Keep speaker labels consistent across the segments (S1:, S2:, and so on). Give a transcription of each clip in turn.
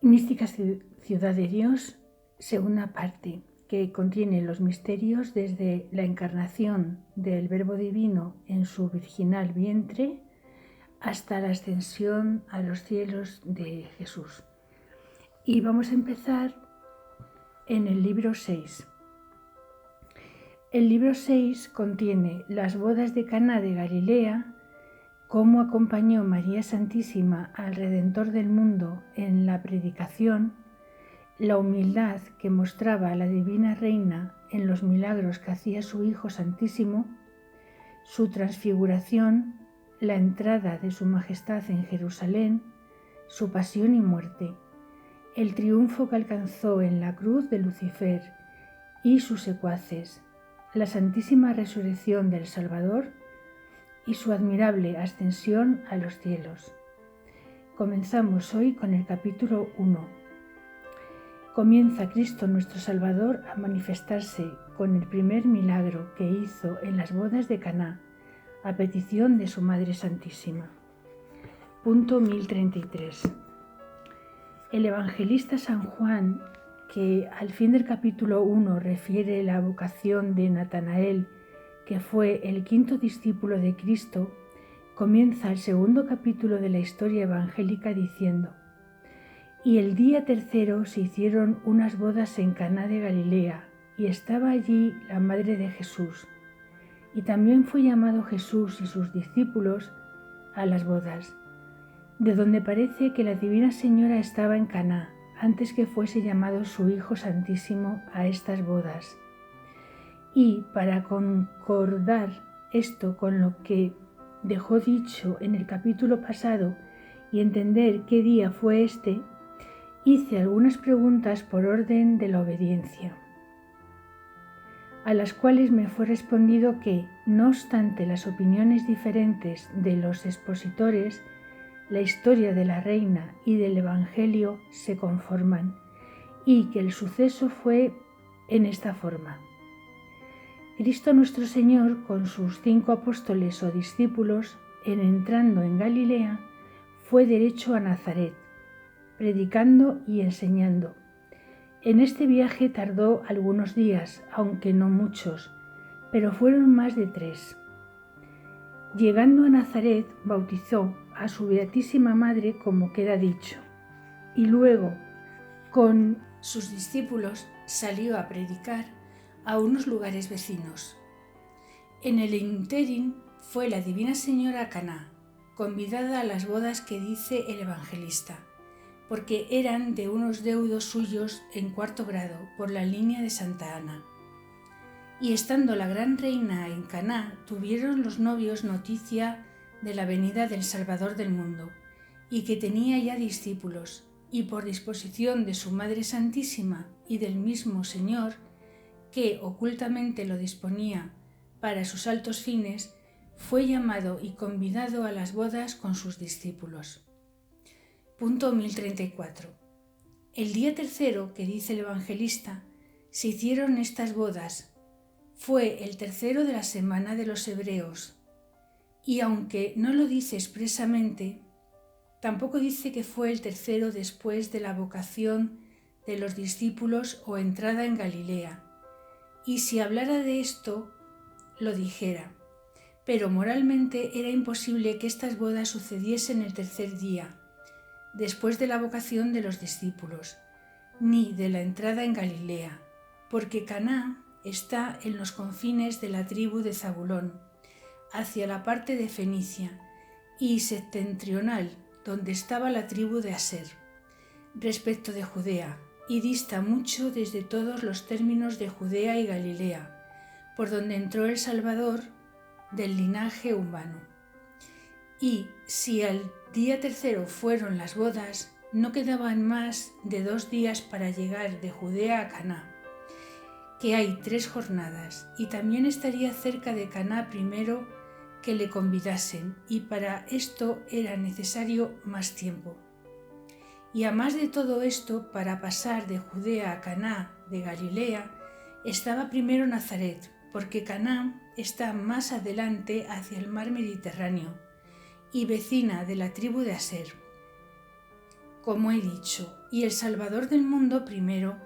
S1: Mística Ciudad de Dios, segunda parte, que contiene los misterios desde la encarnación del Verbo Divino en su virginal vientre hasta la ascensión a los cielos de Jesús. Y vamos a empezar en el libro 6. El libro 6 contiene las bodas de Caná de Galilea, cómo acompañó María Santísima al Redentor del mundo en la predicación, la humildad que mostraba la Divina Reina en los milagros que hacía su Hijo Santísimo, su transfiguración, la entrada de su Majestad en Jerusalén, su pasión y muerte, el triunfo que alcanzó en la cruz de Lucifer y sus secuaces, la santísima resurrección del Salvador y su admirable ascensión a los cielos. Comenzamos hoy con el capítulo 1. Comienza Cristo nuestro Salvador a manifestarse con el primer milagro que hizo en las bodas de Caná, a petición de su Madre Santísima. Punto 1033. El evangelista San Juan, que al fin del capítulo 1 refiere la vocación de Natanael, que fue el quinto discípulo de Cristo, comienza el segundo capítulo de la historia evangélica diciendo: Y el día tercero se hicieron unas bodas en Caná de Galilea, y estaba allí la madre de Jesús. Y también fue llamado Jesús y sus discípulos a las bodas, de donde parece que la Divina Señora estaba en Caná, antes que fuese llamado su Hijo Santísimo a estas bodas. Y para concordar esto con lo que dejó dicho en el capítulo pasado y entender qué día fue este, hice algunas preguntas por orden de la obediencia, a las cuales me fue respondido que, no obstante las opiniones diferentes de los expositores, la historia de la reina y del Evangelio se conforman, y que el suceso fue en esta forma. Cristo nuestro Señor, con sus 5 apóstoles o discípulos, entrando en Galilea, fue derecho a Nazaret, predicando y enseñando. En este viaje tardó algunos días, aunque no muchos, pero fueron más de 3. Llegando a Nazaret, bautizó a su Beatísima Madre, como queda dicho, y luego, con sus discípulos, salió a predicar a unos lugares vecinos. En el ínterin fue la Divina Señora a Caná, convidada a las bodas que dice el evangelista, porque eran de unos deudos suyos en 4º grado por la línea de Santa Ana. Y estando la gran reina en Caná, tuvieron los novios noticia de la venida del Salvador del mundo, y que tenía ya discípulos, y por disposición de su Madre Santísima y del mismo Señor, que ocultamente lo disponía para sus altos fines, fue llamado y convidado a las bodas con sus discípulos. Punto 1034. El día tercero, que dice el evangelista, se hicieron estas bodas. Fue el tercero de la semana de los hebreos, y aunque no lo dice expresamente, tampoco dice que fue el tercero después de la vocación de los discípulos o entrada en Galilea, y si hablara de esto, lo dijera, pero moralmente era imposible que estas bodas sucediesen el tercer día, después de la vocación de los discípulos, ni de la entrada en Galilea, porque Caná está en los confines de la tribu de Zabulón, hacia la parte de Fenicia, y septentrional, donde estaba la tribu de Aser, respecto de Judea, y dista mucho desde todos los términos de Judea y Galilea, por donde entró el Salvador del linaje humano. Y si al día tercero fueron las bodas, no quedaban más de 2 días para llegar de Judea a Caná, que hay 3 jornadas, y también estaría cerca de Caná primero que le convidasen, y para esto era necesario más tiempo. Y a más de todo esto, para pasar de Judea a Caná de Galilea, estaba primero Nazaret, porque Caná está más adelante hacia el mar Mediterráneo, y vecina de la tribu de Aser. como he dicho, y el Salvador del mundo primero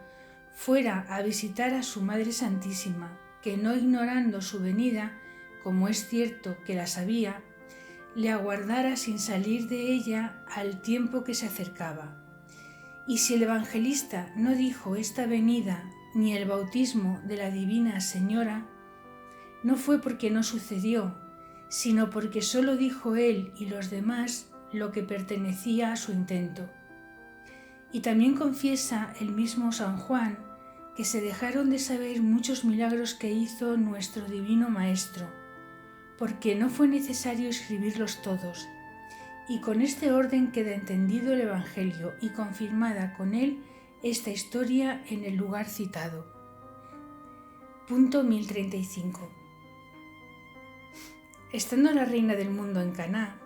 S1: fuera a visitar a su Madre Santísima, que no ignorando su venida, como es cierto que la sabía, le aguardara sin salir de ella al tiempo que se acercaba. Y si el evangelista no dijo esta venida ni el bautismo de la Divina Señora, no fue porque no sucedió, sino porque solo dijo él y los demás lo que pertenecía a su intento. Y también confiesa el mismo San Juan que se dejaron de saber muchos milagros que hizo nuestro Divino Maestro, porque no fue necesario escribirlos todos, y con este orden queda entendido el Evangelio y confirmada con él esta historia en el lugar citado. Punto 1035. Estando la reina del mundo en Caná,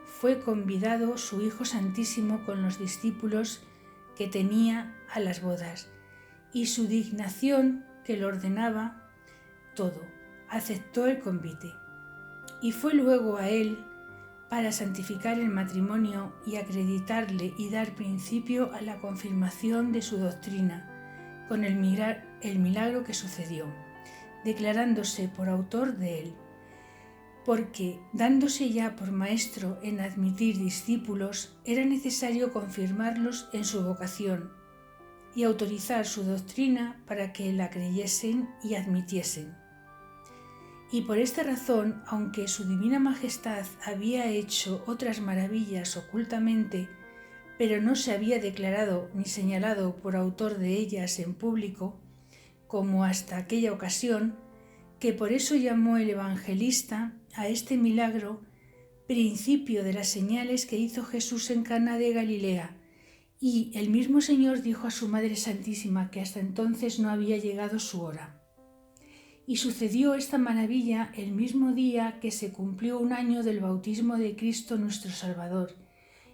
S1: fue convidado su Hijo Santísimo con los discípulos que tenía a las bodas, y su dignación que lo ordenaba todo, aceptó el convite. Y fue luego a él para santificar el matrimonio y acreditarle y dar principio a la confirmación de su doctrina, con el milagro que sucedió, declarándose por autor de él. Porque, dándose ya por maestro en admitir discípulos, era necesario confirmarlos en su vocación y autorizar su doctrina para que la creyesen y admitiesen. Y por esta razón, aunque su Divina Majestad había hecho otras maravillas ocultamente, pero no se había declarado ni señalado por autor de ellas en público, como hasta aquella ocasión, que por eso llamó el evangelista a este milagro principio de las señales que hizo Jesús en Caná de Galilea, y el mismo Señor dijo a su Madre Santísima que hasta entonces no había llegado su hora. Y sucedió esta maravilla el mismo día que se cumplió 1 año del bautismo de Cristo nuestro Salvador,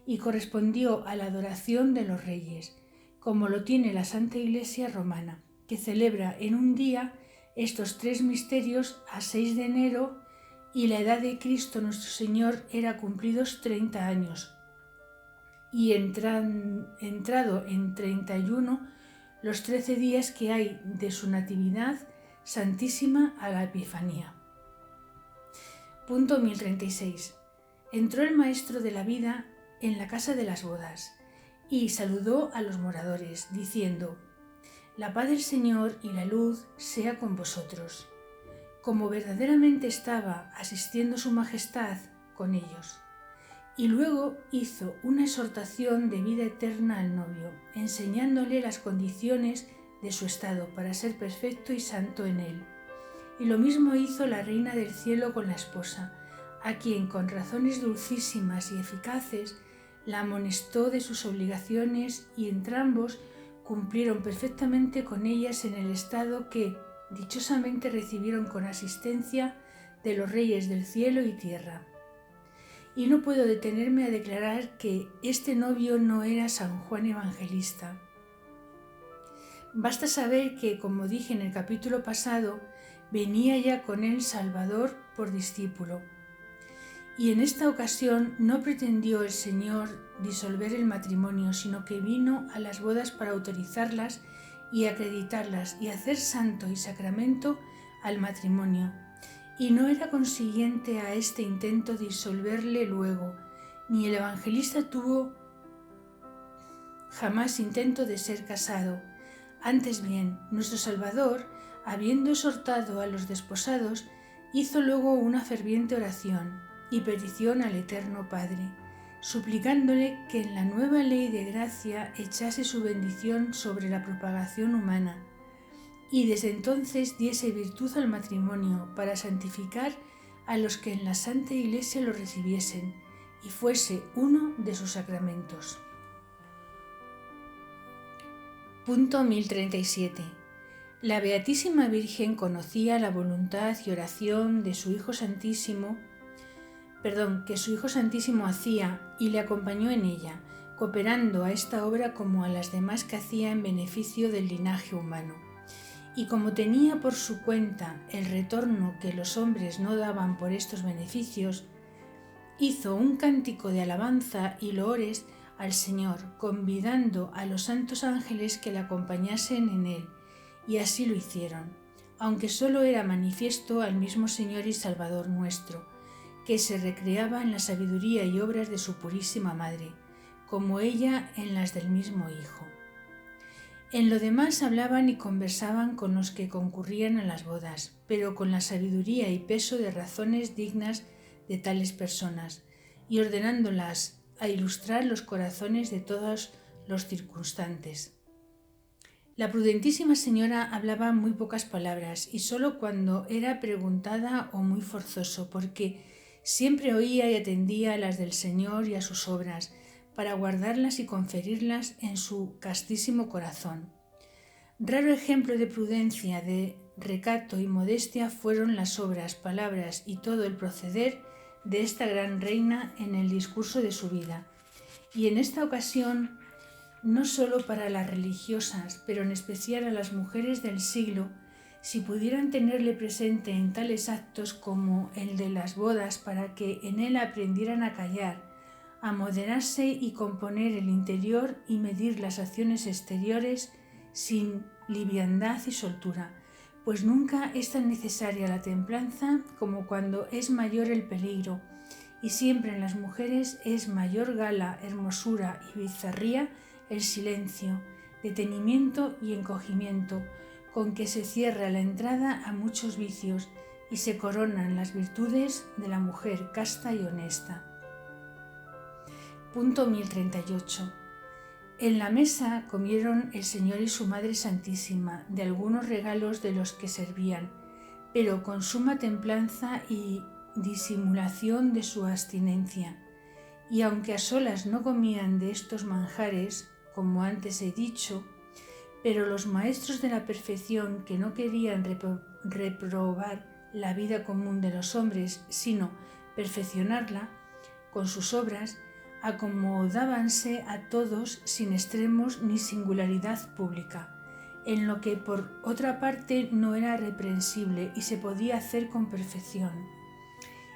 S1: y correspondió a la adoración de los reyes, como lo tiene la Santa Iglesia Romana, que celebra en un día estos 3 misterios a 6 de enero, y la edad de Cristo nuestro Señor era cumplidos 30 años, y entrado en 31 los 13 días que hay de su Natividad Santísima a la Epifanía. Punto 1036. Entró el Maestro de la Vida en la casa de las bodas, y saludó a los moradores, diciendo: La paz del Señor y la luz sea con vosotros. Como verdaderamente estaba asistiendo su Majestad con ellos. Y luego hizo una exhortación de vida eterna al novio, enseñándole las condiciones de su estado para ser perfecto y santo en él. Y lo mismo hizo la Reina del Cielo con la esposa, a quien con razones dulcísimas y eficaces la amonestó de sus obligaciones, y entrambos cumplieron perfectamente con ellas en el estado que dichosamente recibieron con asistencia de los reyes del cielo y tierra. Y no puedo detenerme a declarar que este novio no era San Juan Evangelista. Basta saber que, como dije en el capítulo pasado, venía ya con él Salvador por discípulo. Y en esta ocasión no pretendió el Señor disolver el matrimonio, sino que vino a las bodas para autorizarlas y acreditarlas y hacer santo y sacramento al matrimonio. Y no era consiguiente a este intento disolverle luego, ni el evangelista tuvo jamás intento de ser casado. Antes bien, nuestro Salvador, habiendo exhortado a los desposados, hizo luego una ferviente oración y petición al Eterno Padre, suplicándole que en la nueva ley de gracia echase su bendición sobre la propagación humana, y desde entonces diese virtud al matrimonio para santificar a los que en la Santa Iglesia lo recibiesen, y fuese uno de sus sacramentos. Punto 1037. La Beatísima Virgen conocía la voluntad y oración de su Hijo Santísimo, que su Hijo Santísimo hacía, y le acompañó en ella, cooperando a esta obra como a las demás que hacía en beneficio del linaje humano. Y como tenía por su cuenta el retorno que los hombres no daban por estos beneficios, hizo un cántico de alabanza y loores al Señor, convidando a los santos ángeles que le acompañasen en él, y así lo hicieron, aunque solo era manifiesto al mismo Señor y Salvador nuestro, que se recreaba en la sabiduría y obras de su purísima Madre, como ella en las del mismo Hijo. En lo demás hablaban y conversaban con los que concurrían a las bodas, pero con la sabiduría y peso de razones dignas de tales personas, y ordenándolas a ilustrar los corazones de todos los circunstantes. La prudentísima señora hablaba muy pocas palabras y sólo cuando era preguntada o muy forzoso, porque siempre oía y atendía a las del Señor y a sus obras, para guardarlas y conferirlas en su castísimo corazón. Raro ejemplo de prudencia, de recato y modestia fueron las obras, palabras y todo el proceder de esta gran reina en el discurso de su vida. Y en esta ocasión, no solo para las religiosas, pero en especial a las mujeres del siglo, si pudieran tenerle presente en tales actos como el de las bodas, para que en él aprendieran a callar, a moderarse y componer el interior y medir las acciones exteriores sin liviandad y soltura, pues nunca es tan necesaria la templanza como cuando es mayor el peligro, y siempre en las mujeres es mayor gala, hermosura y bizarría el silencio, detenimiento y encogimiento, con que se cierra la entrada a muchos vicios y se coronan las virtudes de la mujer casta y honesta. Punto 1038. En la mesa comieron el Señor y su Madre Santísima de algunos regalos de los que servían, pero con suma templanza y disimulación de su abstinencia. Y aunque a solas no comían de estos manjares, como antes he dicho, pero los maestros de la perfección, que no querían reprobar la vida común de los hombres, sino perfeccionarla con sus obras, acomodábanse a todos sin extremos ni singularidad pública, en lo que por otra parte no era reprensible y se podía hacer con perfección.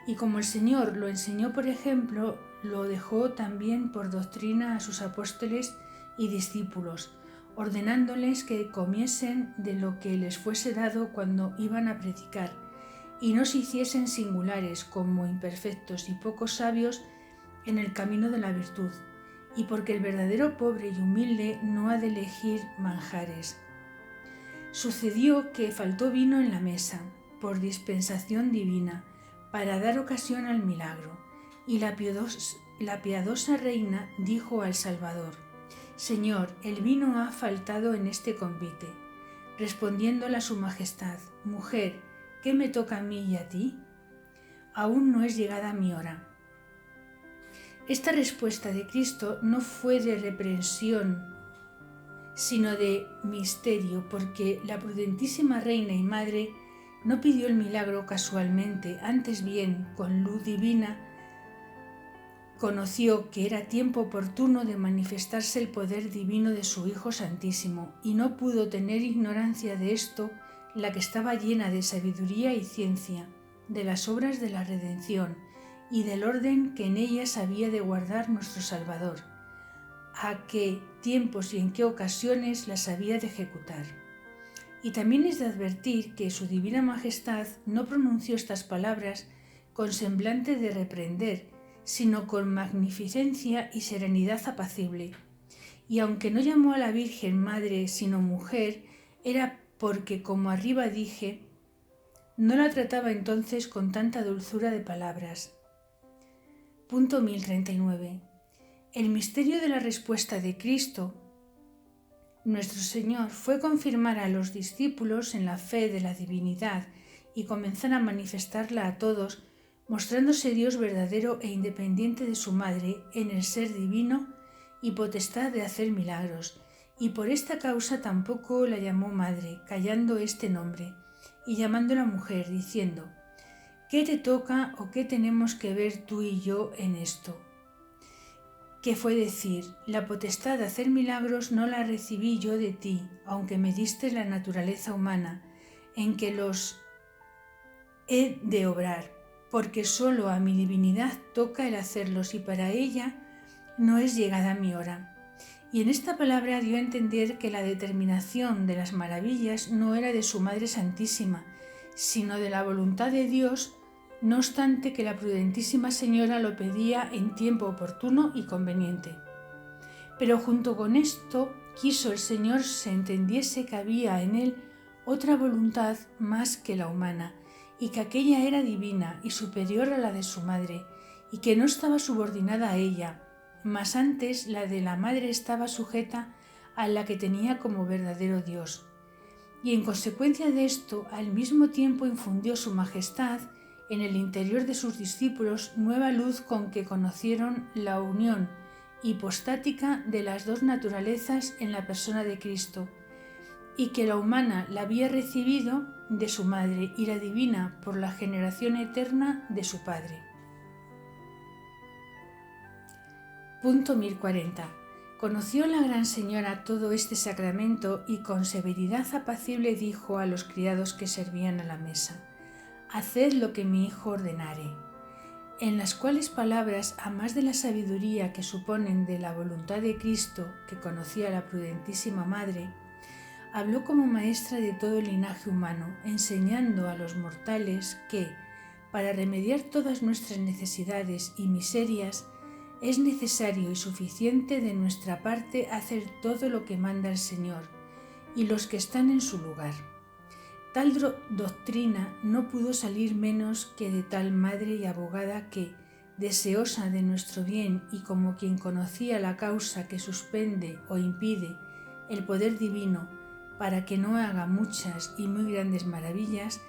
S1: Y como el Señor lo enseñó, por ejemplo, lo dejó también por doctrina a sus apóstoles y discípulos, ordenándoles que comiesen de lo que les fuese dado cuando iban a predicar, y no se hiciesen singulares como imperfectos y poco sabios en el camino de la virtud, y porque el verdadero pobre y humilde no ha de elegir manjares. Sucedió que faltó vino en la mesa, por dispensación divina, para dar ocasión al milagro, y la piadosa reina dijo al Salvador: «Señor, el vino ha faltado en este convite». Respondiéndole a su majestad: «Mujer, ¿qué me toca a mí y a ti? Aún no es llegada mi hora». Esta respuesta de Cristo no fue de reprensión, sino de misterio, porque la prudentísima reina y madre no pidió el milagro casualmente, antes bien, con luz divina, conoció que era tiempo oportuno de manifestarse el poder divino de su Hijo Santísimo, y no pudo tener ignorancia de esto la que estaba llena de sabiduría y ciencia, de las obras de la redención, y del orden que en ellas había de guardar nuestro Salvador, a qué tiempos y en qué ocasiones las había de ejecutar. Y también es de advertir que su divina majestad no pronunció estas palabras con semblante de reprender, sino con magnificencia y serenidad apacible. Y aunque no llamó a la Virgen Madre sino mujer, era porque, como arriba dije, no la trataba entonces con tanta dulzura de palabras. Punto 1039. El misterio de la respuesta de Cristo, nuestro Señor, fue confirmar a los discípulos en la fe de la divinidad y comenzar a manifestarla a todos, mostrándose Dios verdadero e independiente de su Madre en el ser divino y potestad de hacer milagros, y por esta causa tampoco la llamó Madre, callando este nombre, y llamándola mujer, diciendo: «¿Qué te toca o qué tenemos que ver tú y yo en esto?». Que fue decir: «La potestad de hacer milagros no la recibí yo de ti, aunque me diste la naturaleza humana, en que los he de obrar, porque solo a mi divinidad toca el hacerlos, y para ella no es llegada mi hora. Y en esta palabra dio a entender que la determinación de las maravillas no era de su Madre Santísima, sino de la voluntad de Dios, no obstante que la prudentísima Señora lo pedía en tiempo oportuno y conveniente. Pero junto con esto quiso el Señor se entendiese que había en él otra voluntad más que la humana, y que aquella era divina y superior a la de su madre, y que no estaba subordinada a ella, mas antes la de la madre estaba sujeta a la que tenía como verdadero Dios. Y en consecuencia de esto, al mismo tiempo infundió su majestad en el interior de sus discípulos nueva luz con que conocieron la unión hipostática de las dos naturalezas en la persona de Cristo, y que la humana la había recibido de su madre y la divina por la generación eterna de su Padre. Punto 1040. Conoció la Gran Señora todo este sacramento y con severidad apacible dijo a los criados que servían a la mesa: «Haced lo que mi hijo ordenare», en las cuales palabras, a más de la sabiduría que suponen de la voluntad de Cristo, que conocía la prudentísima Madre, habló como maestra de todo el linaje humano, enseñando a los mortales que, para remediar todas nuestras necesidades y miserias, es necesario y suficiente de nuestra parte hacer todo lo que manda el Señor y los que están en su lugar. Tal doctrina no pudo salir menos que de tal madre y abogada que, deseosa de nuestro bien y como quien conocía la causa que suspende o impide el poder divino para que no haga muchas y muy grandes maravillas,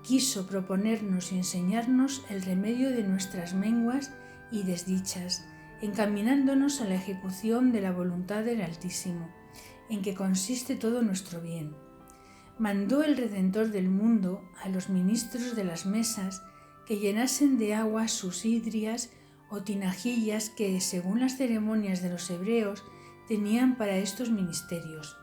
S1: quiso proponernos y enseñarnos el remedio de nuestras menguas y desdichas, encaminándonos a la ejecución de la voluntad del Altísimo, en que consiste todo nuestro bien. Mandó el Redentor del mundo a los ministros de las mesas que llenasen de agua sus hidrias o tinajillas que, según las ceremonias de los hebreos, tenían para estos ministerios.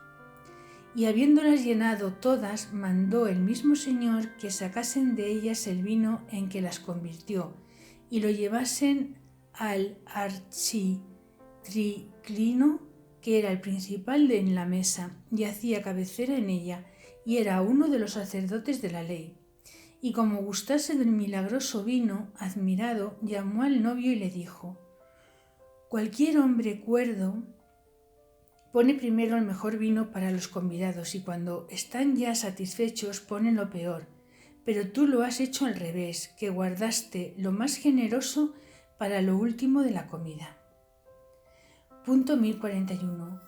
S1: Y habiéndolas llenado todas, mandó el mismo Señor que sacasen de ellas el vino en que las convirtió y lo llevasen al architriclino, que era el principal en la mesa y hacía cabecera en ella, y era uno de los sacerdotes de la ley. Y como gustase del milagroso vino, admirado, llamó al novio y le dijo: «Cualquier hombre cuerdo pone primero el mejor vino para los convidados y cuando están ya satisfechos ponen lo peor, pero tú lo has hecho al revés, que guardaste lo más generoso para lo último de la comida». Punto 1041.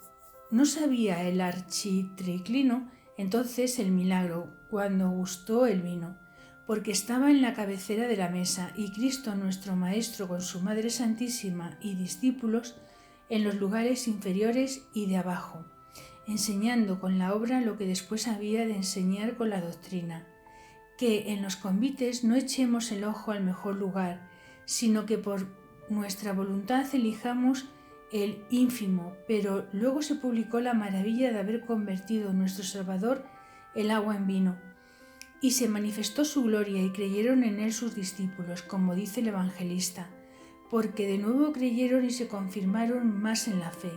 S1: No sabía el architriclino entonces el milagro cuando gustó el vino, porque estaba en la cabecera de la mesa y Cristo nuestro Maestro con su Madre Santísima y discípulos en los lugares inferiores y de abajo, enseñando con la obra lo que después había de enseñar con la doctrina, que en los convites no echemos el ojo al mejor lugar, sino que por nuestra voluntad elijamos el ínfimo, pero luego se publicó la maravilla de haber convertido nuestro Salvador el agua en vino, y se manifestó su gloria y creyeron en él sus discípulos, como dice el evangelista, porque de nuevo creyeron y se confirmaron más en la fe.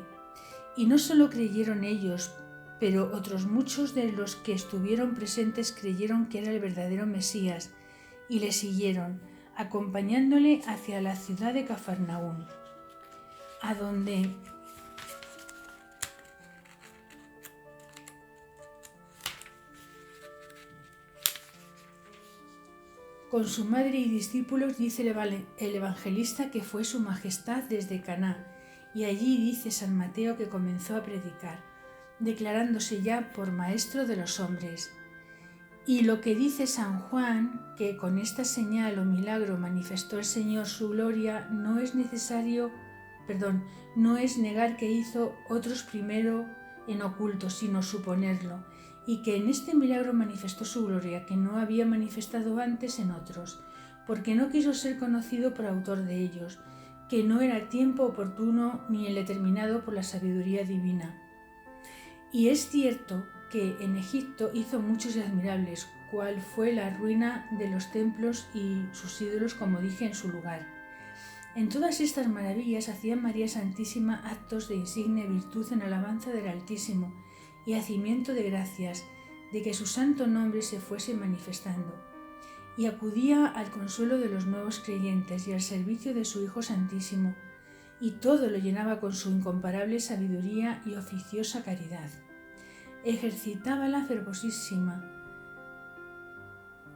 S1: Y no solo creyeron ellos, pero otros muchos de los que estuvieron presentes creyeron que era el verdadero Mesías, y le siguieron, acompañándole hacia la ciudad de Cafarnaún, a donde con su madre y discípulos dice el evangelista que fue su majestad desde Caná, y allí dice San Mateo que comenzó a predicar, declarándose ya por maestro de los hombres. Y lo que dice San Juan, que con esta señal o milagro manifestó el Señor su gloria, no es negar que hizo otros primero en oculto, sino suponerlo, y que en este milagro manifestó su gloria, que no había manifestado antes en otros, porque no quiso ser conocido por autor de ellos, que no era el tiempo oportuno ni el determinado por la sabiduría divina. Y es cierto que en Egipto hizo muchos y admirables, cual fue la ruina de los templos y sus ídolos, como dije en su lugar. En todas estas maravillas hacía María Santísima actos de insigne virtud en alabanza del Altísimo y hacimiento de gracias de que su santo nombre se fuese manifestando, y acudía al consuelo de los nuevos creyentes y al servicio de su Hijo Santísimo, y todo lo llenaba con su incomparable sabiduría y oficiosa caridad. Ejercitábala fervosísima,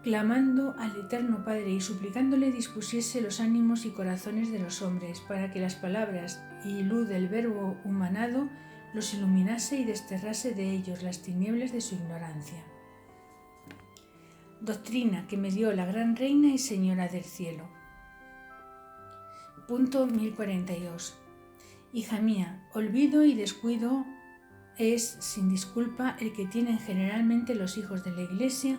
S1: clamando al Eterno Padre y suplicándole dispusiese los ánimos y corazones de los hombres, para que las palabras y luz del Verbo humanado los iluminase y desterrase de ellos las tinieblas de su ignorancia. Doctrina que me dio la gran Reina y Señora del Cielo. Punto 1042. Hija mía, olvido y descuido es, sin disculpa, el que tienen generalmente los hijos de la Iglesia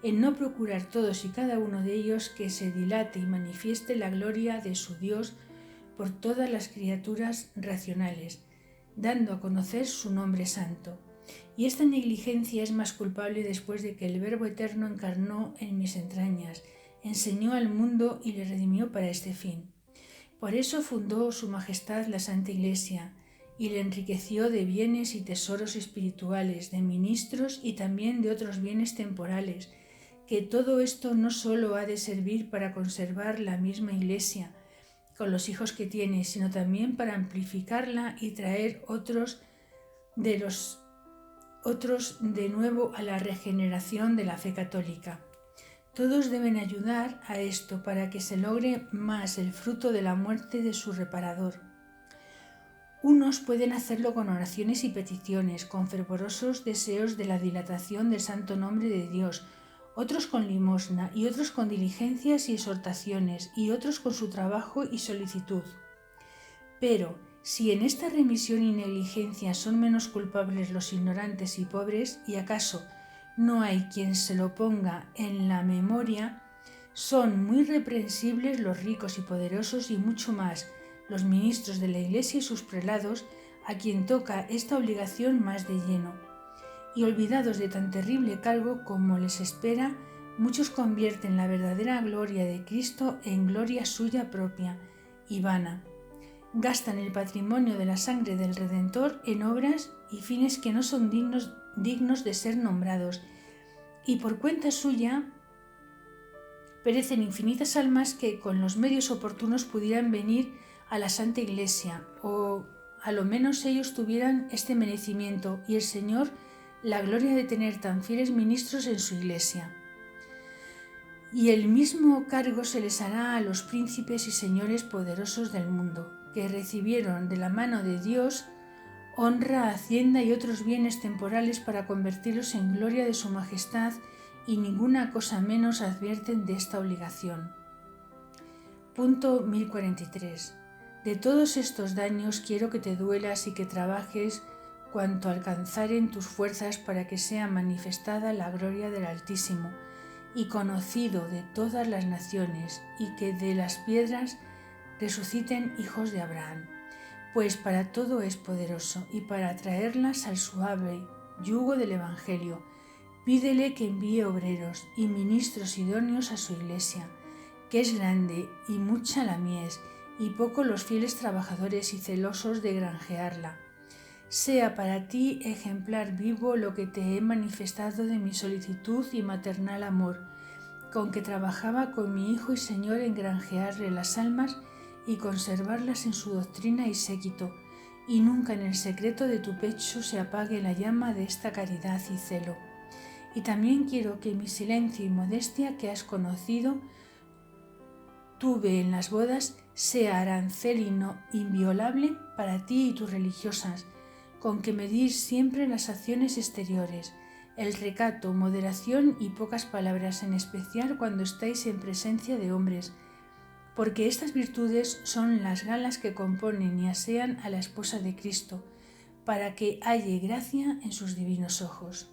S1: en no procurar todos y cada uno de ellos que se dilate y manifieste la gloria de su Dios por todas las criaturas racionales, dando a conocer su nombre santo. Y esta negligencia es más culpable después de que el Verbo Eterno encarnó en mis entrañas, enseñó al mundo y le redimió para este fin. Por eso fundó su Majestad la Santa Iglesia, y le enriqueció de bienes y tesoros espirituales, de ministros y también de otros bienes temporales, que todo esto no solo ha de servir para conservar la misma Iglesia con los hijos que tiene, sino también para amplificarla y traer otros de nuevo a la regeneración de la fe católica. Todos deben ayudar a esto para que se logre más el fruto de la muerte de su reparador. Unos pueden hacerlo con oraciones y peticiones, con fervorosos deseos de la dilatación del santo nombre de Dios, otros con limosna, y otros con diligencias y exhortaciones, y otros con su trabajo y solicitud. Pero, si en esta remisión y negligencia son menos culpables los ignorantes y pobres, y acaso no hay quien se lo ponga en la memoria, son muy reprensibles los ricos y poderosos y mucho más los ministros de la Iglesia y sus prelados, a quien toca esta obligación más de lleno. Y olvidados de tan terrible cargo como les espera, muchos convierten la verdadera gloria de Cristo en gloria suya propia y vana. Gastan el patrimonio de la sangre del Redentor en obras y fines que no son dignos de ser nombrados, y por cuenta suya perecen infinitas almas que con los medios oportunos pudieran venir a la Santa Iglesia, o a lo menos ellos tuvieran este merecimiento y el Señor la gloria de tener tan fieles ministros en su Iglesia. Y el mismo cargo se les hará a los príncipes y señores poderosos del mundo, que recibieron de la mano de Dios honra, hacienda y otros bienes temporales para convertirlos en gloria de su majestad, y ninguna cosa menos advierten de esta obligación. Punto 1043. De todos estos daños quiero que te duelas y que trabajes cuanto alcanzaren tus fuerzas para que sea manifestada la gloria del Altísimo y conocido de todas las naciones, y que de las piedras resuciten hijos de Abraham, pues para todo es poderoso, y para traerlas al suave yugo del Evangelio, pídele que envíe obreros y ministros idóneos a su Iglesia, que es grande y mucha la mies, y poco los fieles trabajadores y celosos de granjearla. Sea para ti ejemplar vivo lo que te he manifestado de mi solicitud y maternal amor, con que trabajaba con mi Hijo y Señor en granjearle las almas y conservarlas en su doctrina y séquito, y nunca en el secreto de tu pecho se apague la llama de esta caridad y celo. Y también quiero que mi silencio y modestia que has conocido tuve en las bodas sea arancel inviolable para ti y tus religiosas, con que medir siempre las acciones exteriores, el recato, moderación y pocas palabras, en especial cuando estáis en presencia de hombres, porque estas virtudes son las galas que componen y asean a la esposa de Cristo, para que halle gracia en sus divinos ojos.